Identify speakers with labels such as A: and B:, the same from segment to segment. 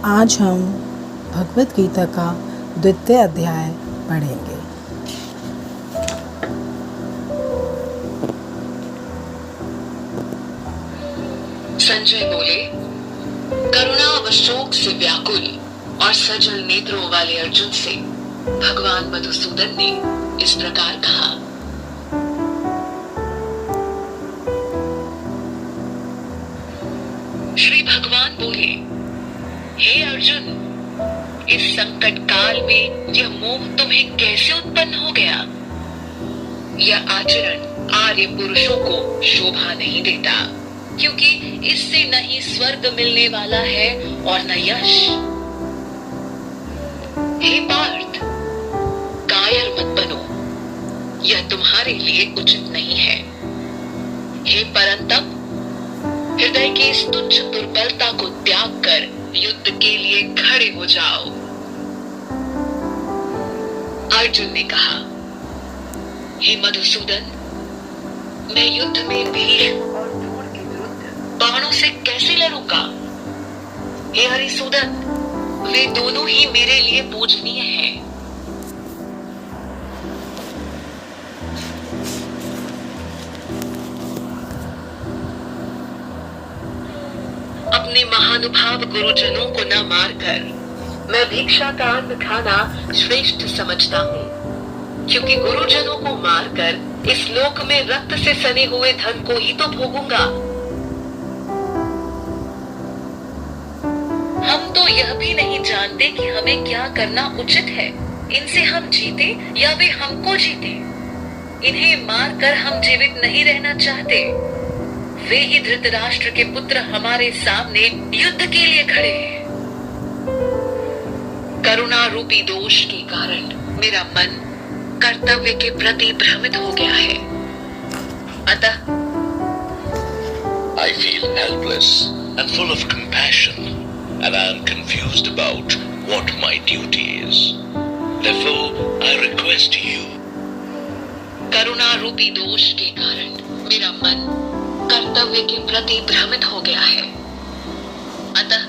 A: आज हम भगवद गीता का 2वां अध्याय पढ़ेंगे।
B: संजय बोले, करुणा व शोक से व्याकुल और सजल नेत्रों वाले अर्जुन से भगवान मधुसूदन ने इस प्रकार कहा। श्री भगवान बोले, हे अर्जुन, इस संकट काल में यह मोह तुम्हें कैसे उत्पन्न हो गया? यह आचरण आर्य पुरुषों को शोभा नहीं देता, क्योंकि इससे न ही स्वर्ग मिलने वाला है और न यश। हे पार्थ, कायर मत बनो, यह तुम्हारे लिए उचित नहीं है। हे परंतप, हृदय की इस तुच्छ दुर्बलता को त्याग कर युद्ध के लिए खड़े हो जाओ। अर्जुन ने कहा, हे मधुसूदन, मैं युद्ध में भीष्म और द्रोण के विरुद्ध बाणों से कैसे लड़ूंगा? हे हरिसूदन, वे दोनों ही मेरे लिए पूजनीय हैं। अपने महानुभाव गुरुजनों को न मारकर मैं भिक्षा का अन्न खाना श्रेष्ठ समझता हूँ, क्योंकि गुरुजनों को मारकर इस लोक में रक्त से सने हुए धन को ही तो भोगूंगा। हम तो यह भी नहीं जानते कि हमें क्या करना उचित है। इनसे हम जीते या वे हमको जीते। इन्हें मारकर हम जीवित नहीं रहना चाहते। वे ही धृतराष्ट्र के पुत्र हमारे सामने युद्ध के लिए खड़े हैं। करुणा रूपी दोष के कारण मेरा मन कर्तव्य के प्रति भ्रमित हो गया है। अतः
C: I feel helpless and full of compassion, and I am confused about what my duty is. Therefore, I request you.
B: करुणा रूपी दोष के कारण मेरा मन कर्तव्य के प्रति भ्रमित हो गया है। अतः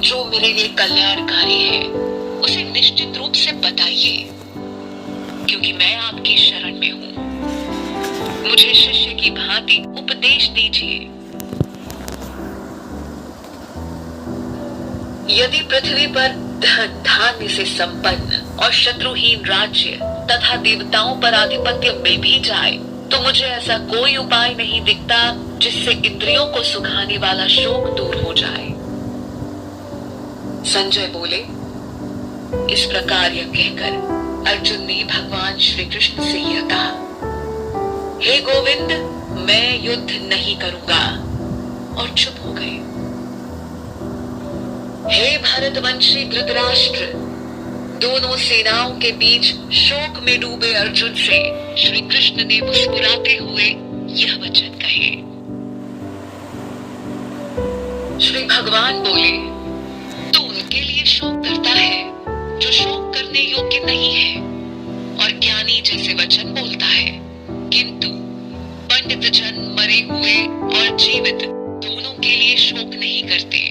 B: जो मेरे लिए कल्याणकारी है उसे निश्चित रूप से बताइए, क्योंकि मैं आपकी शरण में हूँ। मुझे शिष्य की भांति उपदेश दीजिए। यदि पृथ्वी पर धन धान्य से संपन्न और शत्रुहीन राज्य तथा देवताओं पर आधिपत्य मिल भी जाए, तो मुझे ऐसा कोई उपाय नहीं दिखता जिससे इंद्रियों को सुखाने वाला शोक दूर हो जाए। संजय बोले, इस प्रकार यह कहकर अर्जुन ने भगवान श्री कृष्ण से यह कहा, हे गोविंद, मैं युद्ध नहीं करूंगा, और चुप हो गए। हे भरतवंशी धृतराष्ट्र, दोनों सेनाओं के बीच शोक में डूबे अर्जुन से श्री कृष्ण ने मुस्कुराते हुए यह वचन कहे। श्री भगवान बोले, तो उनके लिए शोक करता है जो शोक करने योग्य नहीं है और ज्ञानी जैसे वचन बोलता है, किंतु पंडित जन मरे हुए और जीवित दोनों के लिए शोक नहीं करते।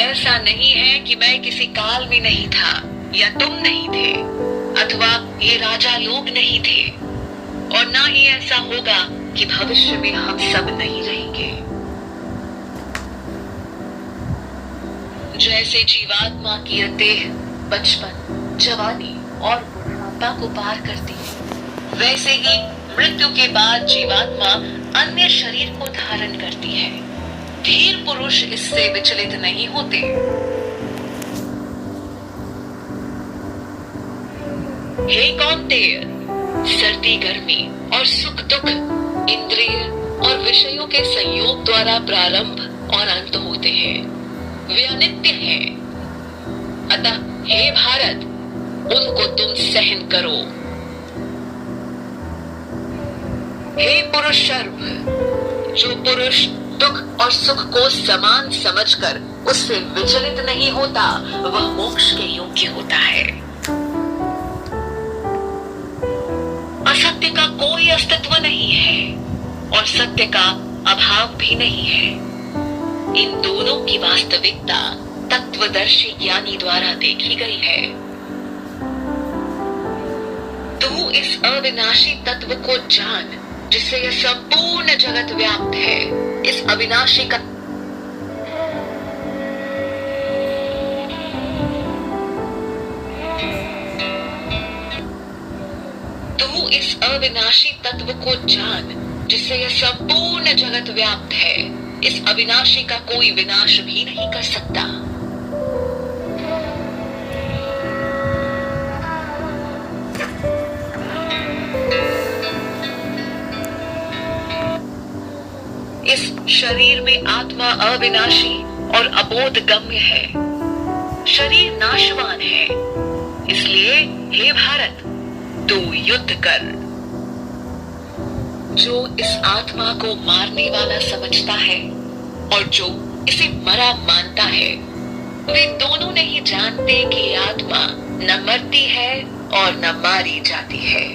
B: ऐसा नहीं है कि मैं किसी काल में नहीं था या तुम नहीं थे, अथवा ये राजा लोग नहीं थे, और ना ही ऐसा होगा कि भविष्य में हम सब नहीं रहेंगे। जैसे जीवात्मा की देह बचपन, जवानी और बुढ़ापा को पार करती है, वैसे ही मृत्यु के बाद जीवात्मा अन्य शरीर को धारण करती है। धीर पुरुष इससे विचलित नहीं होते। हे कौन्तेय, सर्दी गर्मी और सुख दुख इंद्रिय और विषयों के संयोग द्वारा प्रारंभ और अंत होते हैं। वे अनित्य हैं। अतः हे भारत, उनको तुम सहन करो। हे पुरुष शर्व, जो पुरुष दुख और सुख को समान समझकर उससे विचलित नहीं होता, वह मोक्ष के योग्य होता है। असत्य का कोई अस्तित्व नहीं है और सत्य का अभाव भी नहीं है। इन दोनों की वास्तविकता तत्वदर्शी ज्ञानी द्वारा देखी गई है। तू इस अविनाशी तत्व को जान जिससे यह संपूर्ण जगत व्याप्त है। इस अविनाशी का तू इस अविनाशी तत्व को जान जिससे यह संपूर्ण जगत व्याप्त है। इस अविनाशी का कोई विनाश भी नहीं कर सकता। इस शरीर में आत्मा अविनाशी और अबोध गम्य है। शरीर नाशवान है। इसलिए हे भारत, तू युद्ध कर। जो इस आत्मा को मारने वाला समझता है और जो इसे मरा मानता है, वे दोनों नहीं जानते कि आत्मा न मरती है और न मारी जाती है।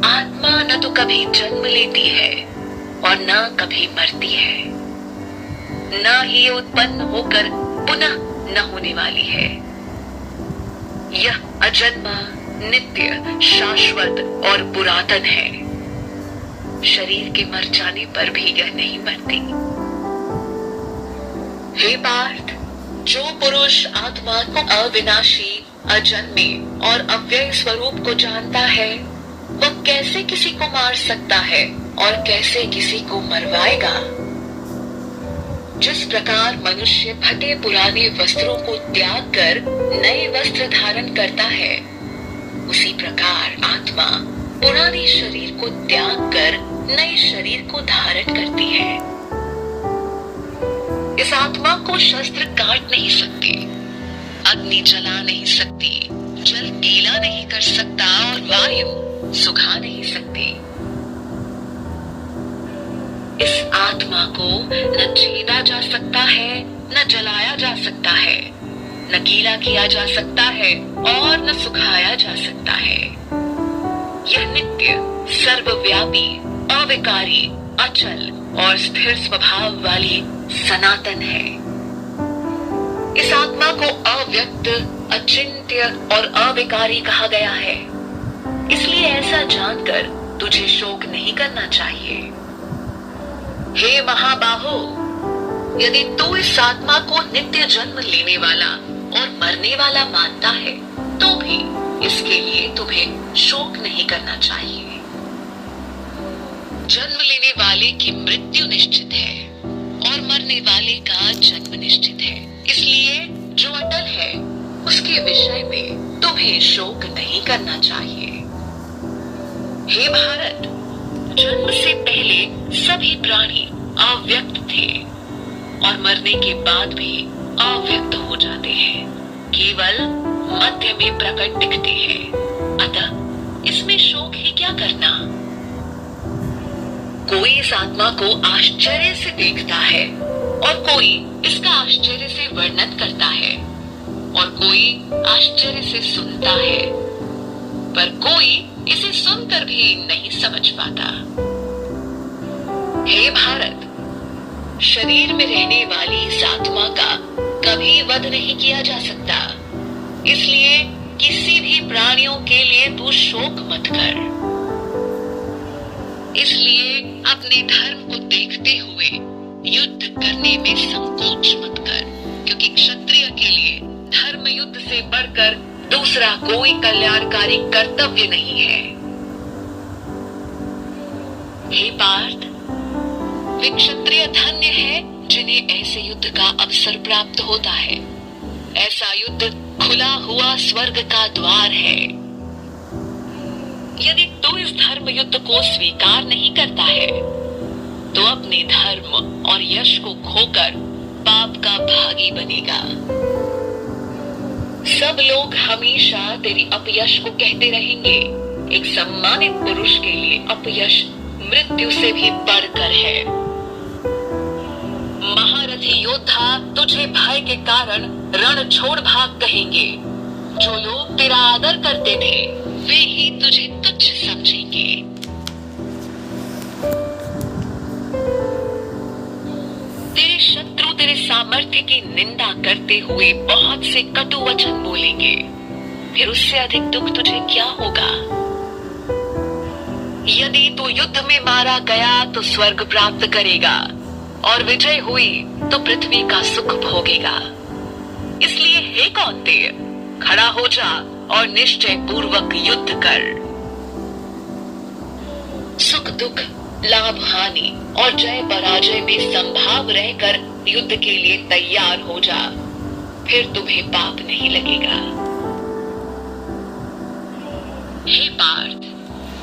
B: आत्मा न तो कभी जन्म लेती है और न कभी मरती है, न ही ये उत्पन्न होकर पुनः न होने वाली है। यह अजन्मा, नित्य, शाश्वत और पुरातन है। शरीर के मर जाने पर भी यह नहीं मरती। हे पार्थ, जो पुरुष आत्मा को अविनाशी, अजन्मे और अव्यय स्वरूप को जानता है, वह कैसे किसी को मार सकता है और कैसे किसी को मरवाएगा। जिस प्रकार मनुष्य फटे पुराने वस्त्रों को त्याग कर नए वस्त्र धारण करता है, उसी प्रकार आत्मा पुराने शरीर को त्याग कर नए शरीर को धारण करती है। इस आत्मा को शस्त्र काट नहीं सकते, अग्नि जला नहीं सकती, जल गीला नहीं कर सकता और वायु सुखा नहीं सकती। इस आत्मा को न छेदा जा सकता है, न जलाया जा सकता है, न गीला किया जा सकता है और न सुखाया जा सकता है। यह नित्य, सर्वव्यापी, अविकारी, अचल और स्थिर स्वभाव वाली सनातन है। इस आत्मा को अव्यक्त, अचिंत्य और अविकारी कहा गया है। इसलिए ऐसा जानकर तुझे शोक नहीं करना चाहिए। हे महाबाहो, यदि तू इस आत्मा को नित्य जन्म लेने वाला और मरने वाला मानता है, तो भी इसके लिए तुम्हें शोक नहीं करना चाहिए। जन्म लेने वाले की मृत्यु निश्चित है और मरने वाले का जन्म निश्चित है। इसलिए जो अटल है, उसके विषय में तुम्हें शोक नहीं करना चाहिए। हे भारत, जन्म से पहले सभी प्राणी अव्यक्त थे और मरने के बाद भी अव्यक्त हो जाते हैं, केवल मध्य में प्रकट दिखते हैं। अतः इसमें शोक ही क्या करना। कोई इस आत्मा को आश्चर्य से देखता है और कोई इसका आश्चर्य से वर्णन करता है और कोई आश्चर्य से सुनता है, पर कोई इसे सुनकर भी नहीं समझ पाता। हे भारत, शरीर में रहने वाली इस आत्मा का कभी वध नहीं किया जा सकता। इसलिए किसी भी प्राणियों के लिए तू शोक मत कर। इसलिए अपने धर्म को देखते हुए युद्ध करने में संकोच मत कर, क्योंकि क्षत्रिय के लिए धर्म युद्ध से बढ़कर दूसरा कोई कल्याणकारी कर्तव्य नहीं है। हे पार्थ, वे क्षत्रिय धन्य है जिन्हें ऐसे युद्ध का अवसर प्राप्त होता है। ऐसा युद्ध खुला हुआ स्वर्ग का द्वार है। यदि तू इस धर्म युद्ध को स्वीकार नहीं करता है, तो अपने धर्म और यश को खोकर पाप का भागी बनेगा। सब लोग हमेशा तेरी अपयश को कहते रहेंगे। एक सम्मानित पुरुष के लिए अपयश मृत्यु से भी बढ़कर है। महारथी प्रतिस्पर्धी योद्धा तुझे भय के कारण रण छोड़ भाग कहेंगे। जो लोग तेरा आदर करते थे वे ही तुझे तुच्छ समझेंगे। तेरे शत्रु तेरे सामर्थ्य की निंदा करते हुए बहुत से कटु वचन बोलेंगे, फिर उससे अधिक दुख तुझे क्या होगा? यदि तू युद्ध में मारा गया तो स्वर्ग प्राप्त करेगा और विजय हुई तो पृथ्वी का सुख भोगेगा। इसलिए हे कौन्तेय, खड़ा हो जा और निश्चय पूर्वक युद्ध कर। सुख दुख, लाभ हानि और जय पराजय में संभाव रहकर युद्ध के लिए तैयार हो जा, फिर तुम्हें पाप नहीं लगेगा। हे पार्थ,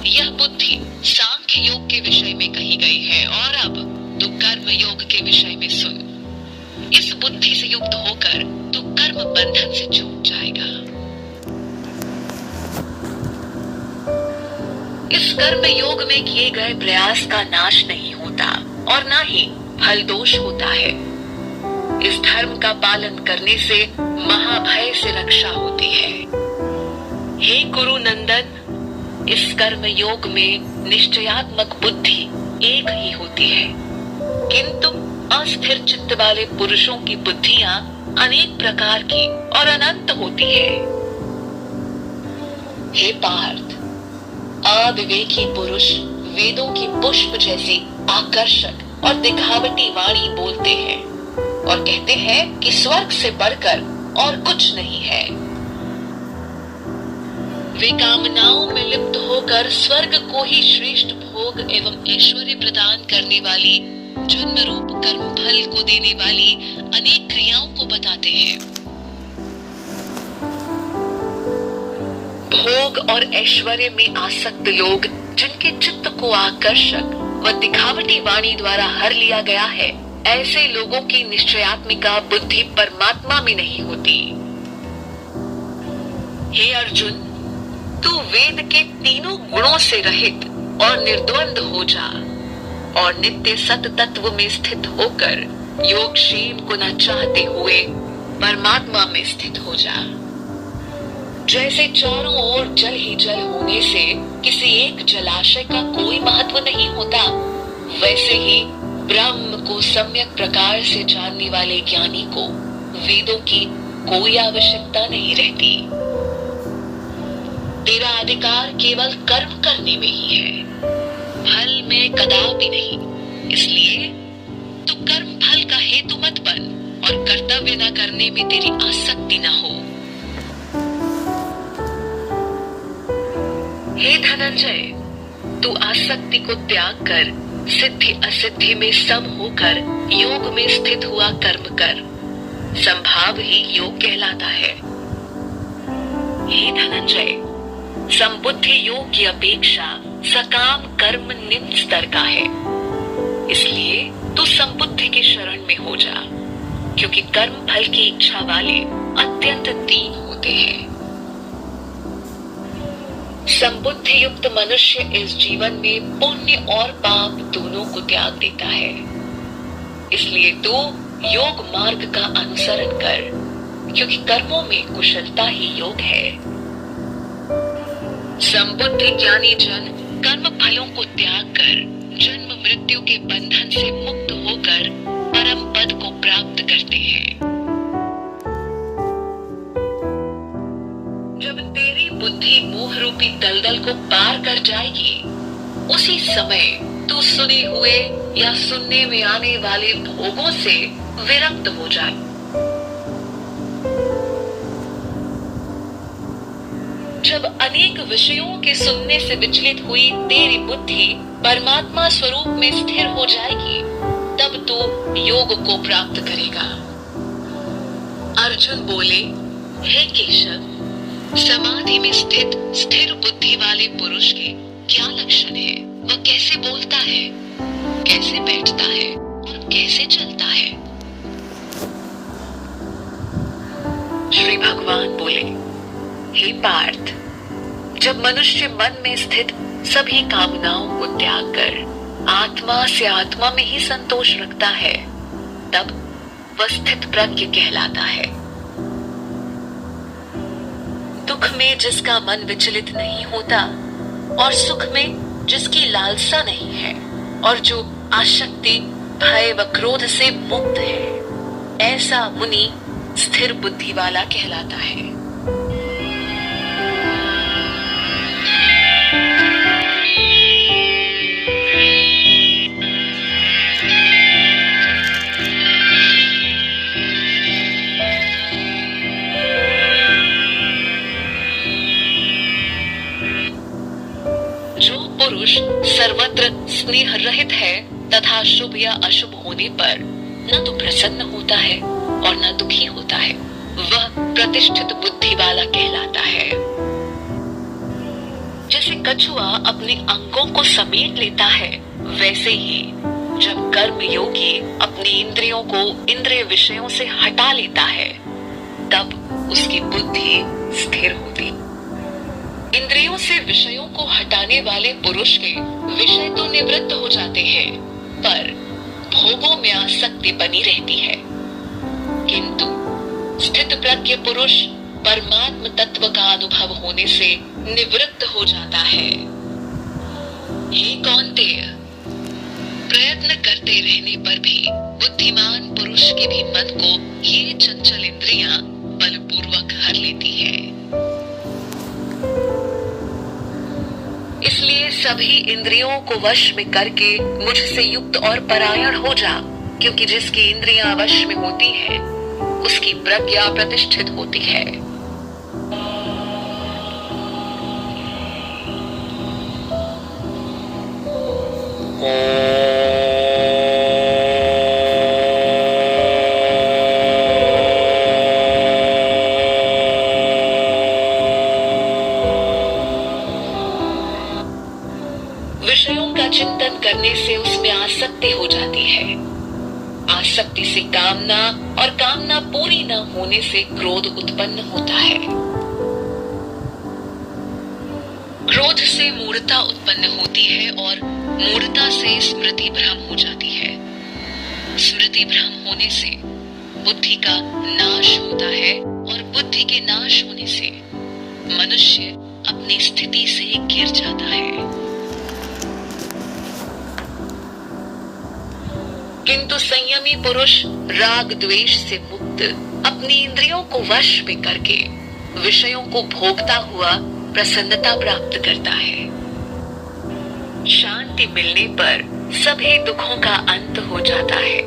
B: यह बुद्धि सांख्य योग के विषय में कही गई है और अब तू कर्म योग के विषय में सुन। इस बुद्धि से युक्त होकर तू कर्म बंधन से छूट जाएगा। इस कर्म योग में किए गए प्रयास का नाश नहीं होता और ना ही फल दोष होता है। इस धर्म का पालन करने से महाभय से रक्षा होती है। हे कुरु नंदन, इस कर्म योग में निश्चयात्मक बुद्धि एक ही होती है, किंतु अस्थिर चित्त वाले पुरुषों की बुद्धियां अनेक प्रकार की और अनंत होती है। हे पार्थ, अविवेकी पुरुष वेदों की पुष्प जैसी आकर्षक और दिखावटी वाणी बोलते हैं और कहते हैं कि स्वर्ग से बढ़कर और कुछ नहीं है। वे कामनाओं में लिप्त होकर स्वर्ग को ही श्रेष्ठ भोग एवं ऐश्वर्य प्रदान करने वाली, जन्म रूप कर्म फल को देने वाली अनेक क्रियाओं को बताते हैं। भोग और ऐश्वर्य में आसक्त लोग, जिनके चित्त को आकर्षक व दिखावटी वाणी द्वारा हर लिया गया है, ऐसे लोगों की निश्चयात्मिका बुद्धि परमात्मा में नहीं होती। हे अर्जुन, तू वेद के तीनों गुणों से रहित और निर्द्वंद हो जा और नित्य सत तत्व में स्थित होकर योगक्षेम को न चाहते हुए परमात्मा में स्थित हो जा। जैसे चारों ओर जल ही जल होने से किसी एक जलाशय का कोई महत्व नहीं होता, वैसे ही ब्रह्म को सम्यक प्रकार से जानने वाले ज्ञानी को वेदों की कोई आवश्यकता नहीं रहती। तेरा अधिकार केवल कर्म करने में ही है, फल में कदापि नहीं। इसलिए तू कर्म फल का हेतु मत बन और कर्तव्य न करने में तेरी आसक्ति न हो। हे धनंजय, तू आसक्ति को त्याग कर सिद्धि असिद्धि में सम होकर योग में स्थित हुआ कर्म कर। संभाव ही योग कहलाता है। हे धनंजय, संबुद्धि योग की अपेक्षा सकाम कर्म निम्न स्तर का है, इसलिए तू संबुद्धि की शरण में हो जा, क्योंकि कर्म फल की इच्छा वाले अत्यंत दीन होते हैं। संबुद्धि युक्त मनुष्य इस जीवन में पुण्य और पाप दोनों को त्याग देता है। इसलिए तू योग मार्ग का अनुसरण कर, क्योंकि कर्मों में कुशलता ही योग है। संबुद्धि ज्ञानी जन कर्म फलों को त्याग कर जन्म मृत्यु के बंधन से मुक्त होकर परम पद को प्राप्त करते हैं। जब तेरी बुद्धि मोह रूपी दलदल को पार कर जाएगी, उसी समय तू सुने हुए या सुनने में आने वाले भोगों से विरक्त हो जाए। जब अनेक विषयों के सुनने से विचलित हुई तेरी बुद्धि परमात्मा स्वरूप में स्थिर हो जाएगी, तब तू योग को प्राप्त करेगा। अर्जुन बोले, हे केशव, समाधि में स्थित स्थिर बुद्धि वाले पुरुष के क्या लक्षण है? वह कैसे बोलता है, कैसे बैठता है और कैसे चलता है? श्री भगवान बोले, हे पार्थ, जब मनुष्य मन में स्थित सभी कामनाओं को त्याग कर आत्मा से आत्मा में ही संतोष रखता है, तब वह स्थित प्रज्ञ कहलाता है। दुख में जिसका मन विचलित नहीं होता और सुख में जिसकी लालसा नहीं है और जो आसक्ति, भय व क्रोध से मुक्त है, ऐसा मुनि स्थिर बुद्धि वाला कहलाता है। जो पुरुष सर्वत्र स्नेह रहित है तथा शुभ या अशुभ होने पर न तो प्रसन्न होता है और न दुखी होता है, वह प्रतिष्ठित बुद्धि वाला कहलाता है। जैसे कछुआ अपने अंगों को समेट लेता है, वैसे ही जब कर्म योगी अपनी इंद्रियों को इंद्रिय विषयों से हटा लेता है, तब उसकी बुद्धि स्थिर होती। इंद्रियों से विषयों को हटाने वाले पुरुष के विषय तो निवृत्त हो जाते हैं, पर भोगों में आसक्ति बनी रहती है। किंतु स्थित प्रज्ञ पुरुष परमात्म तत्व का अनुभव होने से निवृत्त हो जाता है। हे कौन्तेय, प्रयत्न करते रहने पर भी बुद्धिमान पुरुष के भी मन को ये चंचल इंद्रियां बलपूर्वक हर लेती है। इसलिए सभी इंद्रियों को वश में करके मुझसे युक्त और परायण हो जा, क्योंकि जिसकी इंद्रियां वश में होती है उसकी प्रज्ञा प्रतिष्ठित होती है। विषयों का चिंतन करने से उसमें आसक्ति हो जाती है। आसक्ति से कामना और कामना पूरी न होने से क्रोध उत्पन्न होता है। क्रोध से मूढ़ता उत्पन्न होती है और मूढ़ता से स्मृति भ्रम हो जाती है। स्मृति भ्रम होने से बुद्धि का नाश होता है और बुद्धि के नाश होने से मनुष्य अपनी स्थिति से गिर जाता है। किंतु संयमी पुरुष राग द्वेष से मुक्त अपनी इंद्रियों को वश में करके विषयों को भोगता हुआ प्रसन्नता प्राप्त करता है। शांति मिलने पर सभी दुखों का अंत हो जाता है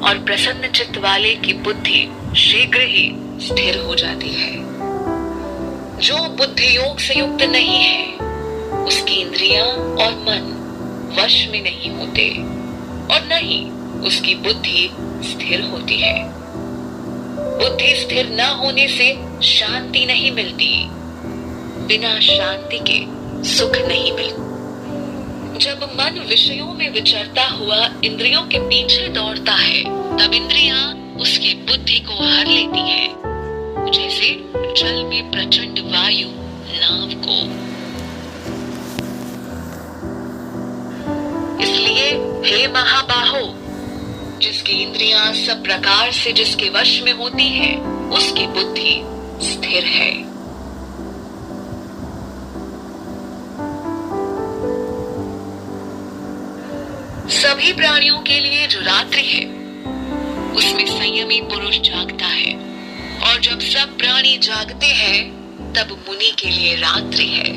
B: और प्रसन्न चित्त वाले की बुद्धि शीघ्र ही स्थिर हो जाती है। जो बुद्धि योग से युक्त नहीं है, उसकी इंद्रियां और मन वश में नहीं होते और न ही उसकी बुद्धि स्थिर होती है। बुद्धि स्थिर न होने से शांति नहीं मिलती, बिना शांति के सुख नहीं मिलता। जब मन विषयों में विचरता हुआ इंद्रियों के पीछे दौड़ता है, तब इंद्रियां उसकी बुद्धि को हर लेती है, जैसे जल में प्रचंड वायु नाव को। इसलिए हे महाबाहो, जिसकी इंद्रियां सब प्रकार से जिसके वश में होती है, उसकी बुद्धि स्थिर है। सभी प्राणियों के लिए जो रात्रि है, उसमें संयमी पुरुष जागता है, और जब सब प्राणी जागते हैं, तब मुनि के लिए रात्रि है।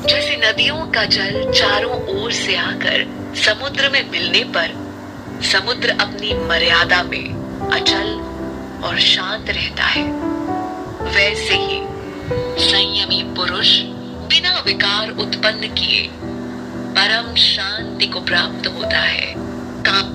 B: जैसे नदियों का जल चारों ओर से आकर समुद्र में मिलने पर समुद्र अपनी मर्यादा में अचल और शांत रहता है, वैसे ही संयमी पुरुष बिना विकार उत्पन्न किए परम शांति को प्राप्त होता है। काम